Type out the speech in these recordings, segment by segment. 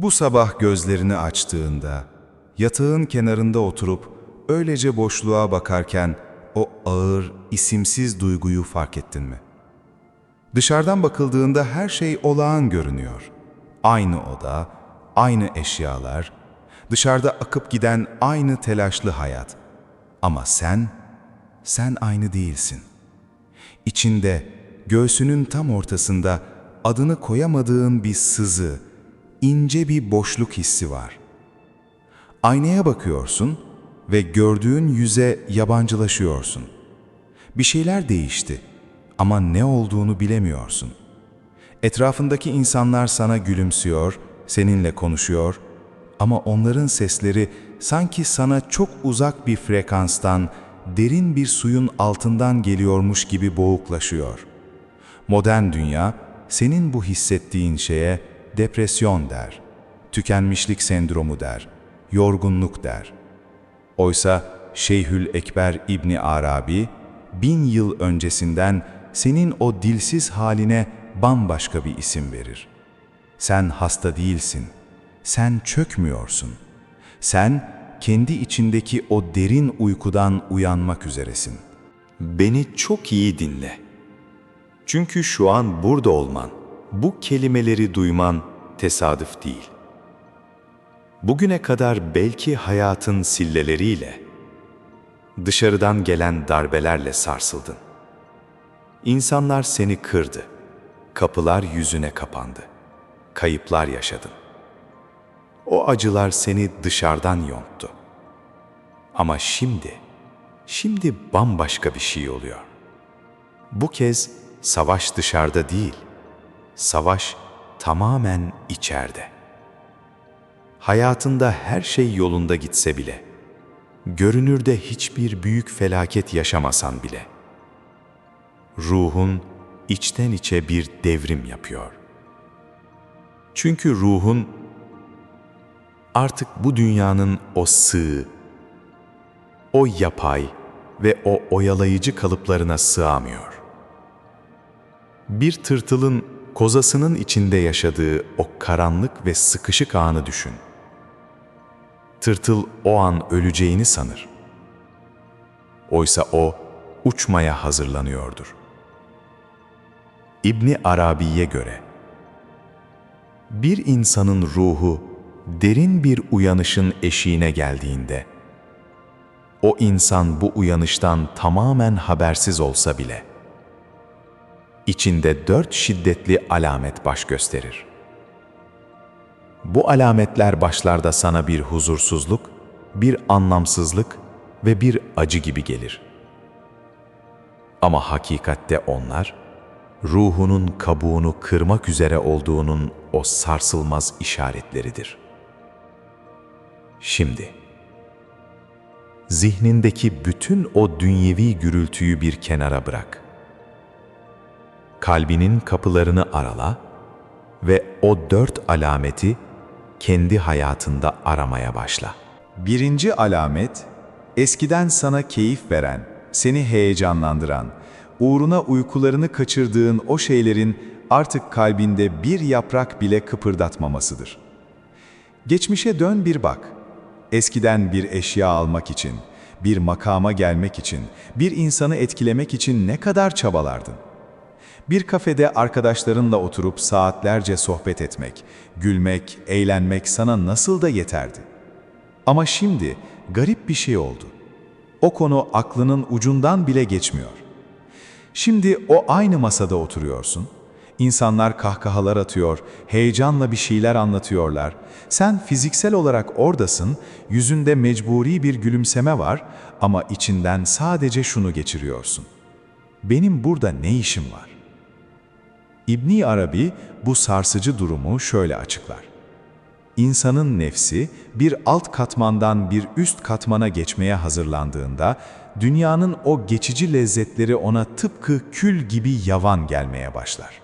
Bu sabah gözlerini açtığında, yatağın kenarında oturup öylece boşluğa bakarken o ağır, isimsiz duyguyu fark ettin mi? Dışarıdan bakıldığında her şey olağan görünüyor. Aynı oda, aynı eşyalar, dışarıda akıp giden aynı telaşlı hayat. Ama sen aynı değilsin. İçinde, göğsünün tam ortasında adını koyamadığın bir sızı, ince bir boşluk hissi var. Aynaya bakıyorsun ve gördüğün yüze yabancılaşıyorsun. Bir şeyler değişti ama ne olduğunu bilemiyorsun. Etrafındaki insanlar sana gülümsüyor, seninle konuşuyor ama onların sesleri sanki sana çok uzak bir frekanstan, derin bir suyun altından geliyormuş gibi boğuklaşıyor. Modern dünya, senin bu hissettiğin şeye depresyon der, tükenmişlik sendromu der, yorgunluk der. Oysa Şeyhü'l-Ekber İbni Arabi, 1000 yıl öncesinden senin o dilsiz haline bambaşka bir isim verir. Sen hasta değilsin, sen çökmüyorsun. Sen kendi içindeki o derin uykudan uyanmak üzeresin. Beni çok iyi dinle. Çünkü şu an burada olman, bu kelimeleri duyman tesadüf değil. Bugüne kadar belki hayatın silleleriyle, dışarıdan gelen darbelerle sarsıldın. İnsanlar seni kırdı, kapılar yüzüne kapandı, kayıplar yaşadın. O acılar seni dışarıdan yonttu. Ama şimdi bambaşka bir şey oluyor. Bu kez savaş dışarıda değil, savaş tamamen içeride. Hayatında her şey yolunda gitse bile, görünürde hiçbir büyük felaket yaşamasan bile, ruhun içten içe bir devrim yapıyor. Çünkü ruhun artık bu dünyanın o sığ, o yapay ve o oyalayıcı kalıplarına sığamıyor. Bir tırtılın kozasının içinde yaşadığı o karanlık ve sıkışık anı düşün. Tırtıl o an öleceğini sanır. Oysa o uçmaya hazırlanıyordur. İbni Arabi'ye göre, bir insanın ruhu derin bir uyanışın eşiğine geldiğinde, o insan bu uyanıştan tamamen habersiz olsa bile, içinde 4 şiddetli alamet baş gösterir. Bu alametler başlarda sana bir huzursuzluk, bir anlamsızlık ve bir acı gibi gelir. Ama hakikatte onlar, ruhunun kabuğunu kırmak üzere olduğunun o sarsılmaz işaretleridir. Şimdi, zihnindeki bütün o dünyevi gürültüyü bir kenara bırak. Kalbinin kapılarını arala ve o 4 alameti kendi hayatında aramaya başla. Birinci alamet, eskiden sana keyif veren, seni heyecanlandıran, uğruna uykularını kaçırdığın o şeylerin artık kalbinde bir yaprak bile kıpırdatmamasıdır. Geçmişe dön bir bak. Eskiden bir eşya almak için, bir makama gelmek için, bir insanı etkilemek için ne kadar çabalardın? Bir kafede arkadaşlarınla oturup saatlerce sohbet etmek, gülmek, eğlenmek sana nasıl da yeterdi. Ama şimdi garip bir şey oldu. O konu aklının ucundan bile geçmiyor. Şimdi o aynı masada oturuyorsun. İnsanlar kahkahalar atıyor, heyecanla bir şeyler anlatıyorlar. Sen fiziksel olarak oradasın, yüzünde mecburi bir gülümseme var ama içinden sadece şunu geçiriyorsun. Benim burada ne işim var? İbni Arabi bu sarsıcı durumu şöyle açıklar. İnsanın nefsi bir alt katmandan bir üst katmana geçmeye hazırlandığında, dünyanın o geçici lezzetleri ona tıpkı kül gibi yavan gelmeye başlar.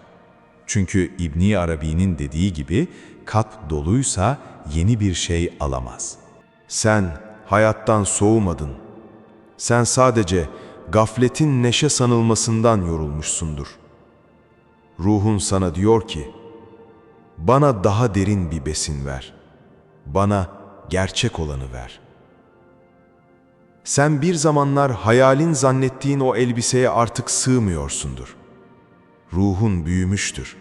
Çünkü İbni Arabi'nin dediği gibi, kalp doluysa yeni bir şey alamaz. Sen hayattan soğumadın. Sen sadece gafletin neşe sanılmasından yorulmuşsundur. Ruhun sana diyor ki, Bana daha derin bir besin ver. Bana gerçek olanı ver. Sen bir zamanlar hayalin zannettiğin o elbiseye artık sığmıyorsundur. Ruhun büyümüştür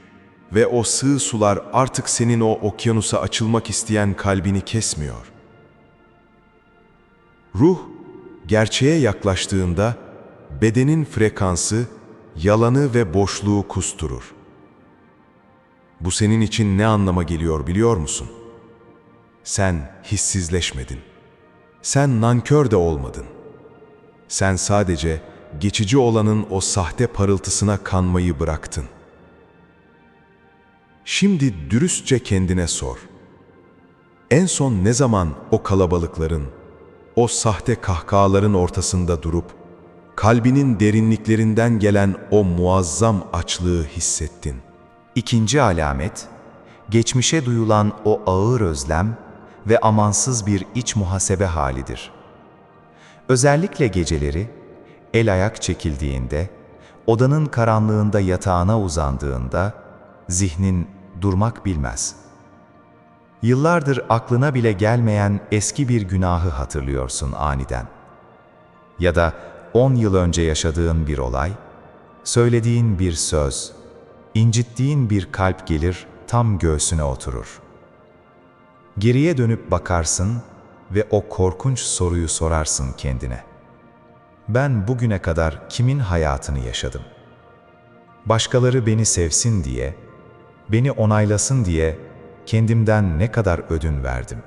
ve o sığ sular artık senin o okyanusa açılmak isteyen kalbini kesmiyor. Ruh, gerçeğe yaklaştığında bedenin frekansı, yalanı ve boşluğu kusturur. Bu senin için ne anlama geliyor biliyor musun? Sen hissizleşmedin. Sen nankör de olmadın. Sen sadece geçici olanın o sahte parıltısına kanmayı bıraktın. Şimdi dürüstçe kendine sor. En son ne zaman o kalabalıkların, o sahte kahkahaların ortasında durup, kalbinin derinliklerinden gelen o muazzam açlığı hissettin? İkinci alamet, geçmişe duyulan o ağır özlem ve amansız bir iç muhasebe halidir. Özellikle geceleri, el ayak çekildiğinde, odanın karanlığında yatağına uzandığında, zihnin durmak bilmez. Yıllardır aklına bile gelmeyen eski bir günahı hatırlıyorsun aniden. Ya da 10 yıl önce yaşadığın bir olay, söylediğin bir söz, incittiğin bir kalp gelir, tam göğsüne oturur. Geriye dönüp bakarsın ve o korkunç soruyu sorarsın kendine. Ben bugüne kadar kimin hayatını yaşadım? Başkaları beni sevsin diye, beni onaylasın diye kendimden ne kadar ödün verdim?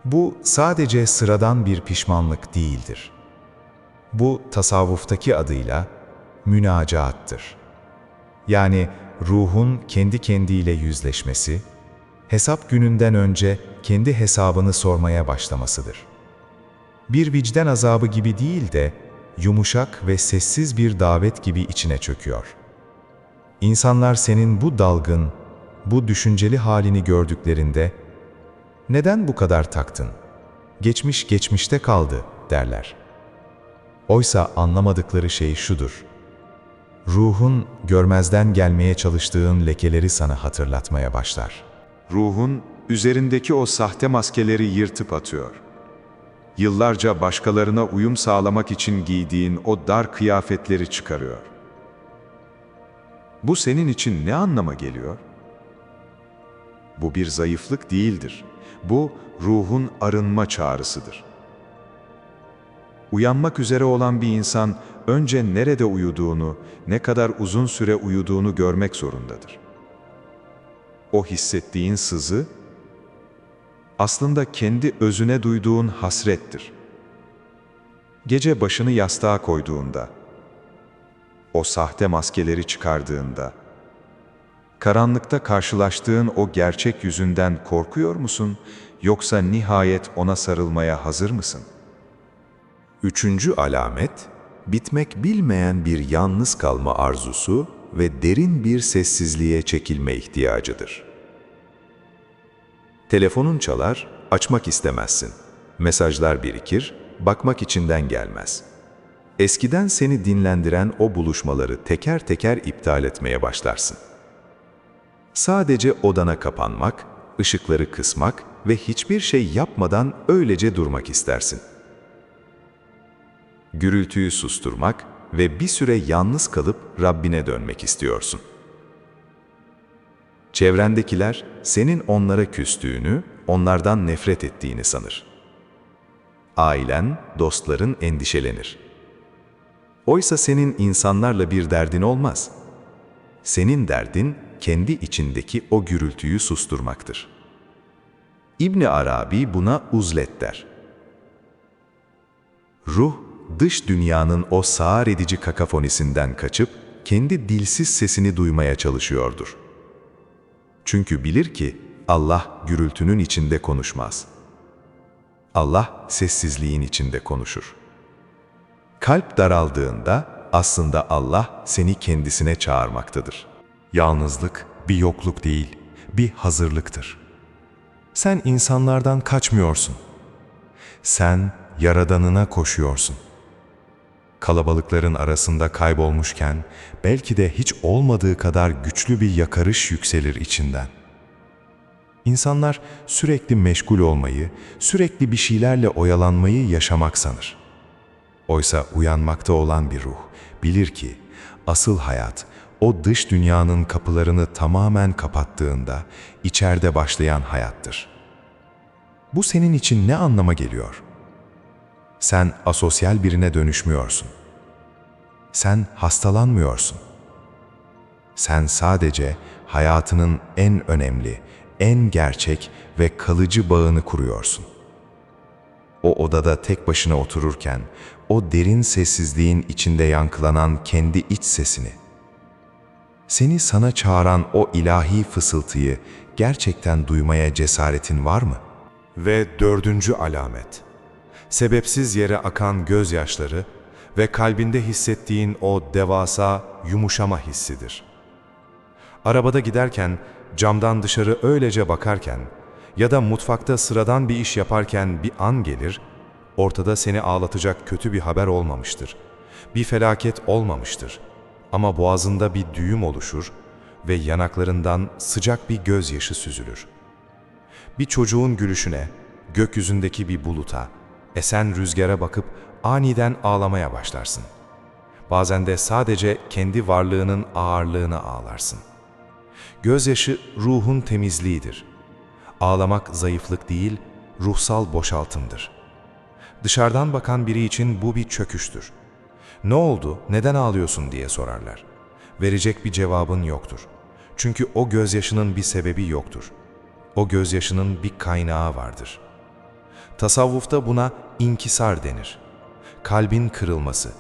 Bu sadece sıradan bir pişmanlık değildir. Bu tasavvuftaki adıyla münacaattır. Yani ruhun kendi kendiyle yüzleşmesi, hesap gününden önce kendi hesabını sormaya başlamasıdır. Bir vicdan azabı gibi değil de yumuşak ve sessiz bir davet gibi içine çöküyor. İnsanlar senin bu dalgın, bu düşünceli halini gördüklerinde "Neden bu kadar taktın? Geçmiş geçmişte kaldı." derler. Oysa anlamadıkları şey şudur: ruhun görmezden gelmeye çalıştığın lekeleri sana hatırlatmaya başlar. Ruhun üzerindeki o sahte maskeleri yırtıp atıyor. Yıllarca başkalarına uyum sağlamak için giydiğin o dar kıyafetleri çıkarıyor. Bu senin için ne anlama geliyor? Bu bir zayıflık değildir. Bu ruhun arınma çağrısıdır. Uyanmak üzere olan bir insan önce nerede uyuduğunu, ne kadar uzun süre uyuduğunu görmek zorundadır. O hissettiğin sızı, aslında kendi özüne duyduğun hasrettir. Gece başını yastığa koyduğunda, o sahte maskeleri çıkardığında, karanlıkta karşılaştığın o gerçek yüzünden korkuyor musun, yoksa nihayet ona sarılmaya hazır mısın? Üçüncü alamet, bitmek bilmeyen bir yalnız kalma arzusu ve derin bir sessizliğe çekilme ihtiyacıdır. Telefonun çalar, açmak istemezsin. Mesajlar birikir, bakmak içinden gelmez. Eskiden seni dinlendiren o buluşmaları teker teker iptal etmeye başlarsın. Sadece odana kapanmak, ışıkları kısmak ve hiçbir şey yapmadan öylece durmak istersin. Gürültüyü susturmak ve bir süre yalnız kalıp Rabbine dönmek istiyorsun. Çevrendekiler senin onlara küstüğünü, onlardan nefret ettiğini sanır. Ailen, dostların endişelenir. Oysa senin insanlarla bir derdin olmaz. Senin derdin kendi içindeki o gürültüyü susturmaktır. İbn Arabi buna uzlet der. Ruh, dış dünyanın o sağır edici kakafonisinden kaçıp kendi dilsiz sesini duymaya çalışıyordur. Çünkü bilir ki Allah gürültünün içinde konuşmaz. Allah sessizliğin içinde konuşur. Kalp daraldığında aslında Allah seni kendisine çağırmaktadır. Yalnızlık bir yokluk değil, bir hazırlıktır. Sen insanlardan kaçmıyorsun. Sen Yaradanına koşuyorsun. Kalabalıkların arasında kaybolmuşken belki de hiç olmadığı kadar güçlü bir yakarış yükselir içinden. İnsanlar sürekli meşgul olmayı, sürekli bir şeylerle oyalanmayı yaşamak sanır. Oysa uyanmakta olan bir ruh bilir ki asıl hayat o dış dünyanın kapılarını tamamen kapattığında içeride başlayan hayattır. Bu senin için ne anlama geliyor? Sen asosyal birine dönüşmüyorsun. Sen hastalanmıyorsun. Sen sadece hayatının en önemli, en gerçek ve kalıcı bağını kuruyorsun. O odada tek başına otururken, o derin sessizliğin içinde yankılanan kendi iç sesini, seni sana çağıran o ilahi fısıltıyı gerçekten duymaya cesaretin var mı? Ve dördüncü alamet, sebepsiz yere akan gözyaşları ve kalbinde hissettiğin o devasa yumuşama hissidir. Arabada giderken, camdan dışarı öylece bakarken ya da mutfakta sıradan bir iş yaparken bir an gelir, ortada seni ağlatacak kötü bir haber olmamıştır. Bir felaket olmamıştır. Ama boğazında bir düğüm oluşur ve yanaklarından sıcak bir gözyaşı süzülür. Bir çocuğun gülüşüne, gökyüzündeki bir buluta, esen rüzgara bakıp aniden ağlamaya başlarsın. Bazen de sadece kendi varlığının ağırlığına ağlarsın. Gözyaşı ruhun temizliğidir. Ağlamak zayıflık değil, ruhsal boşaltımdır. Dışarıdan bakan biri için bu bir çöküştür. Ne oldu, neden ağlıyorsun diye sorarlar. Verecek bir cevabın yoktur. Çünkü o gözyaşının bir sebebi yoktur. O gözyaşının bir kaynağı vardır. Tasavvufta buna inkisar denir. Kalbin kırılması.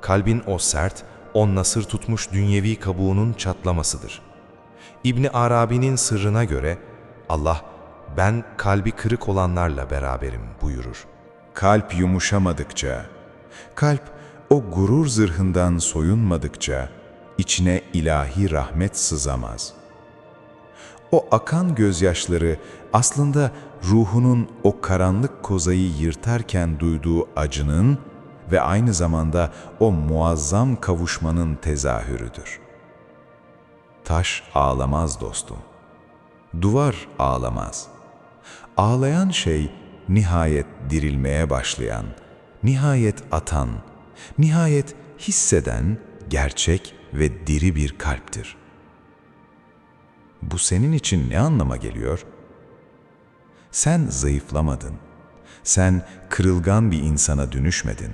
Kalbin o sert, o nasır tutmuş dünyevi kabuğunun çatlamasıdır. İbni Arabi'nin sırrına göre Allah, ben kalbi kırık olanlarla beraberim buyurur. Kalp yumuşamadıkça, kalp o gurur zırhından soyunmadıkça içine ilahi rahmet sızamaz. O akan gözyaşları aslında ruhunun o karanlık kozayı yırtarken duyduğu acının ve aynı zamanda o muazzam kavuşmanın tezahürüdür. Taş ağlamaz dostum. Duvar ağlamaz. Ağlayan şey nihayet dirilmeye başlayan, nihayet atan, nihayet hisseden gerçek ve diri bir kalptir. Bu senin için ne anlama geliyor? Sen zayıflamadın. Sen kırılgan bir insana dönüşmedin.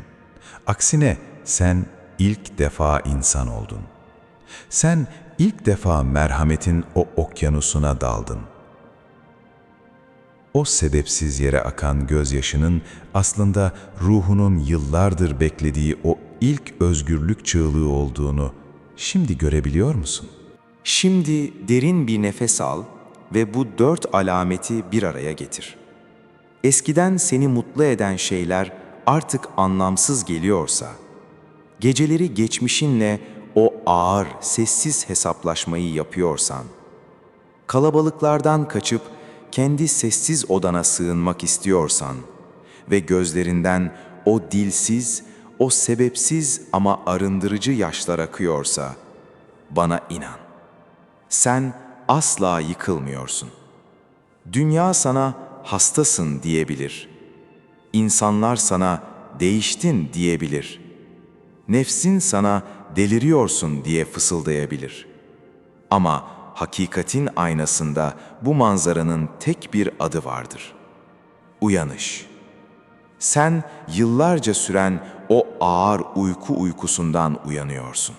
Aksine sen ilk defa insan oldun. Sen ilk defa merhametin o okyanusuna daldın. O sebepsiz yere akan gözyaşının aslında ruhunun yıllardır beklediği o ilk özgürlük çığlığı olduğunu şimdi görebiliyor musun? Şimdi derin bir nefes al ve bu 4 alameti bir araya getir. Eskiden seni mutlu eden şeyler artık anlamsız geliyorsa, geceleri geçmişinle o ağır, sessiz hesaplaşmayı yapıyorsan, kalabalıklardan kaçıp kendi sessiz odana sığınmak istiyorsan ve gözlerinden o dilsiz, o sebepsiz ama arındırıcı yaşlar akıyorsa, bana inan. Sen asla yıkılmıyorsun. Dünya sana hastasın diyebilir. İnsanlar sana değiştin diyebilir. Nefsin sana deliriyorsun diye fısıldayabilir. Ama hakikatin aynasında bu manzaranın tek bir adı vardır. Uyanış. Sen yıllarca süren o ağır uyku uykusundan uyanıyorsun.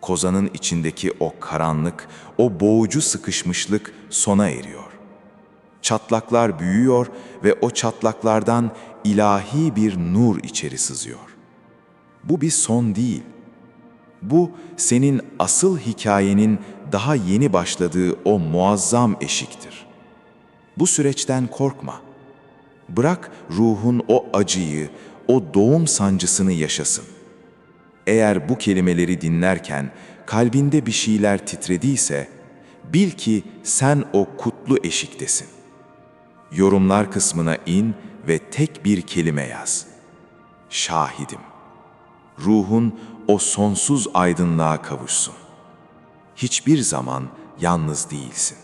Kozanın içindeki o karanlık, o boğucu sıkışmışlık sona eriyor. Çatlaklar büyüyor ve o çatlaklardan ilahi bir nur içeri sızıyor. Bu bir son değil. Bu senin asıl hikayenin daha yeni başladığı o muazzam eşiktir. Bu süreçten korkma. Bırak ruhun o acıyı, o doğum sancısını yaşasın. Eğer bu kelimeleri dinlerken kalbinde bir şeyler titrediyse, bil ki sen o kutlu eşiktesin. Yorumlar kısmına in ve tek bir kelime yaz. Şahidim. Ruhun o sonsuz aydınlığa kavuşsun. Hiçbir zaman yalnız değilsin.